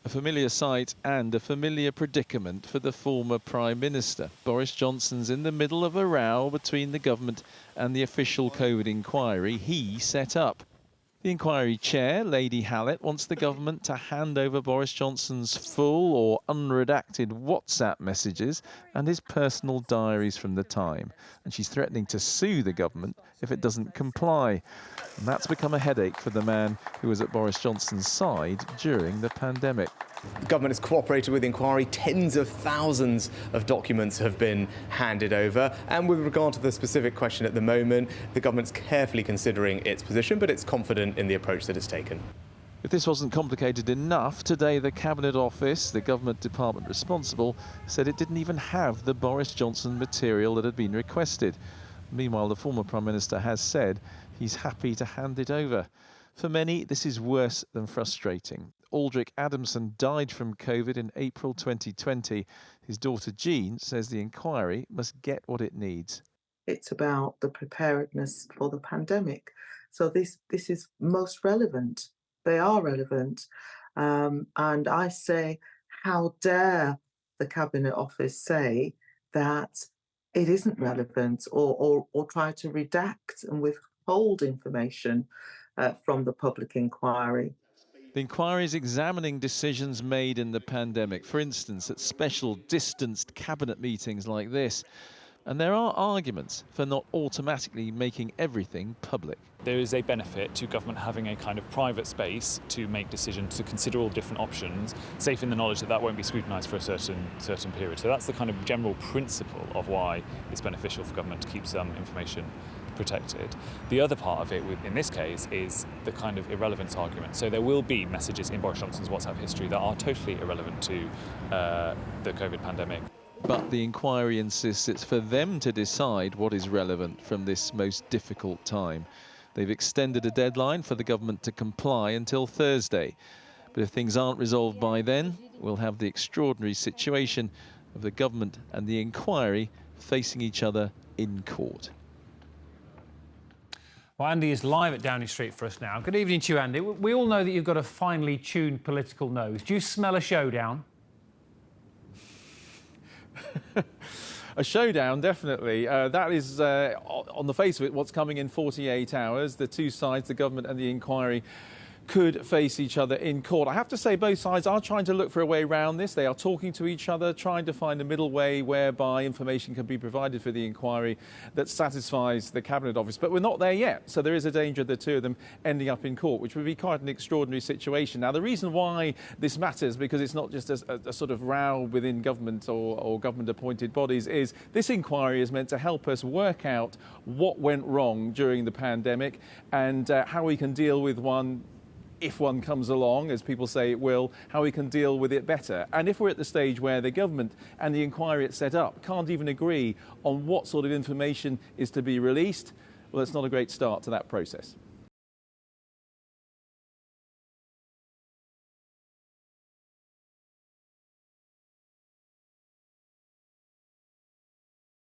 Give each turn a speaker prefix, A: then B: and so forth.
A: A familiar sight and a familiar predicament for the former Prime Minister. Boris Johnson's in the middle of a row between the government and the official COVID inquiry he set up. The inquiry chair, Lady Hallett, wants the government to hand over Boris Johnson's full or unredacted WhatsApp messages and his personal diaries from the time. And she's threatening to sue the government if it doesn't comply. And that's become a headache for the man who was at Boris Johnson's side during the pandemic.
B: The government has cooperated with the inquiry. Tens of thousands of documents have been handed over. And with regard to the specific question at the moment, the government's carefully considering its position, but it's confident in the approach that it's taken.
A: If this wasn't complicated enough, today the Cabinet Office, the government department responsible, said it didn't even have the Boris Johnson material that had been requested. Meanwhile, the former Prime Minister has said he's happy to hand it over. For many, this is worse than frustrating. Aldrich Adamson died from COVID in April 2020. His daughter Jean says the inquiry must get what it needs.
C: It's about the preparedness for the pandemic. So this is most relevant. They are relevant. And I say, how dare the Cabinet Office say that it isn't relevant or try to redact and withhold information from the public inquiry.
A: The inquiry is examining decisions made in the pandemic, for instance, at special distanced cabinet meetings like this. And there are arguments for not automatically making everything public.
D: There is a benefit to government having a kind of private space to make decisions, to consider all different options, safe in the knowledge that that won't be scrutinised for a certain period. So that's the kind of general principle of why it's beneficial for government to keep some information protected. The other part of it, in this case, is the kind of irrelevance argument. So there will be messages in Boris Johnson's WhatsApp history that are totally irrelevant to the COVID pandemic.
A: But the inquiry insists it's for them to decide what is relevant from this most difficult time. They've extended a deadline for the government to comply until Thursday. But if things aren't resolved by then, we'll have the extraordinary situation of the government and the inquiry facing each other in court.
E: Well, Andy is live at Downing Street for us now. Good evening to you, Andy. We all know that you've got a finely tuned political nose. Do you smell a showdown?
A: A showdown, definitely. That is, on the face of it, what's coming in 48 hours. The two sides, the government and the inquiry, could face each other in court. I have to say both sides are trying to look for a way around this. They are talking to each other, trying to find a middle way whereby information can be provided for the inquiry that satisfies the Cabinet Office. But we're not there yet, so there is a danger of the two of them ending up in court, which would be quite an extraordinary situation. Now, the reason why this matters, because it's not just a sort of row within government or government-appointed bodies, is this inquiry is meant to help us work out what went wrong during the pandemic and how we can deal with one, if one comes along, as people say it will, how we can deal with it better. And if we're at the stage where the government and the inquiry it's set up can't even agree on what sort of information is to be released, well, it's not a great start to that process.